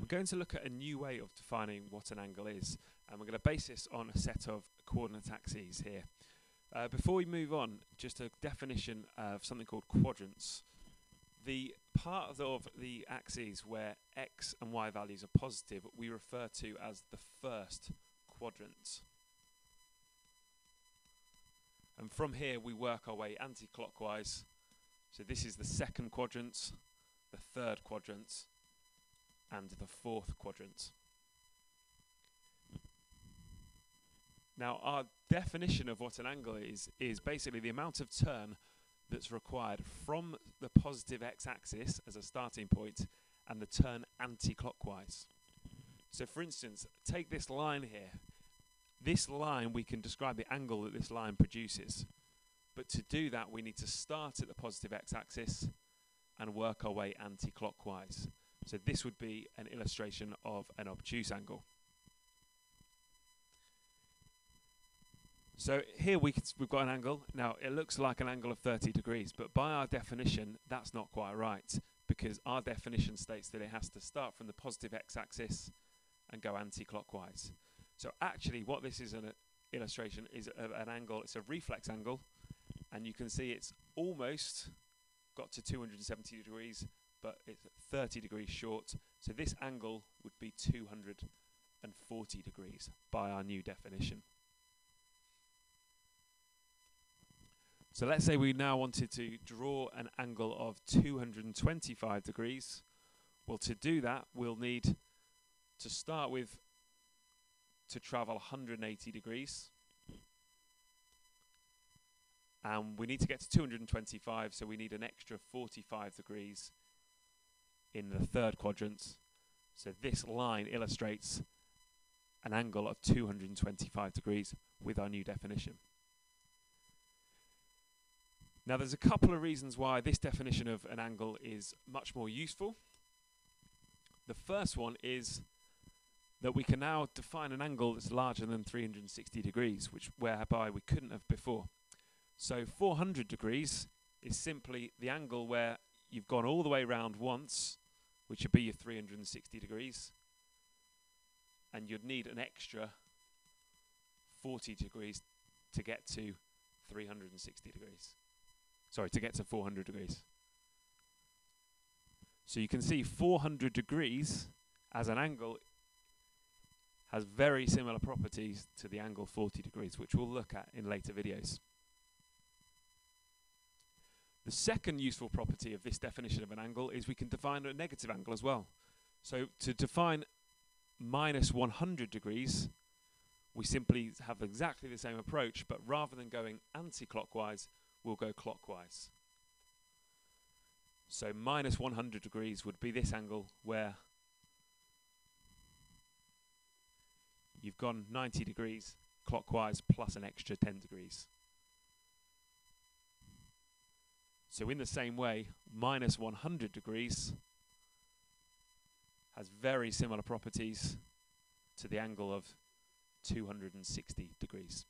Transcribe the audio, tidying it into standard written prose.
We're going to look at a new way of defining what an angle is, and we're going to base this on a set of coordinate axes here. Before we move on, just a definition of something called quadrants. The part of the axes where x and y values are positive we refer to as the first quadrant. And from here we work our way anti-clockwise. So this is the second quadrant, the third quadrant, and the fourth quadrant. Now our definition of what an angle is basically the amount of turn that's required from the positive x-axis as a starting point and the turn anti-clockwise. So for instance, take this line here. This line, we can describe the angle that this line produces. But to do that, we need to start at the positive x-axis and work our way anti-clockwise. So this would be an illustration of an obtuse angle. So here we've got an angle. Now it looks like an angle of 30 degrees, but by our definition that's not quite right, because our definition states that it has to start from the positive x-axis and go anti-clockwise. So actually what this is an illustration is of an angle, it's a reflex angle, and you can see it's almost got to 270 degrees, but it's 30 degrees short. So this angle would be 240 degrees by our new definition. So let's say we now wanted to draw an angle of 225 degrees. Well, to do that, we'll need to start with to travel 180 degrees. And we need to get to 225, so we need an extra 45 degrees in the third quadrant. So this line illustrates an angle of 225 degrees with our new definition. Now there's a couple of reasons why this definition of an angle is much more useful. The first one is that we can now define an angle that's larger than 360 degrees, whereby we couldn't have before. So 400 degrees is simply the angle where you've gone all the way around once, which would be your 360 degrees, and you'd need an extra 40 degrees to get to 360 degrees. Sorry, to get to 400 degrees. So you can see 400 degrees as an angle has very similar properties to the angle 40 degrees, which we'll look at in later videos. The second useful property of this definition of an angle is we can define a negative angle as well. So to define minus 100 degrees, we simply have exactly the same approach, but rather than going anti-clockwise, we'll go clockwise. So minus 100 degrees would be this angle where you've gone 90 degrees clockwise plus an extra 10 degrees. So in the same way, minus 100 degrees has very similar properties to the angle of 260 degrees.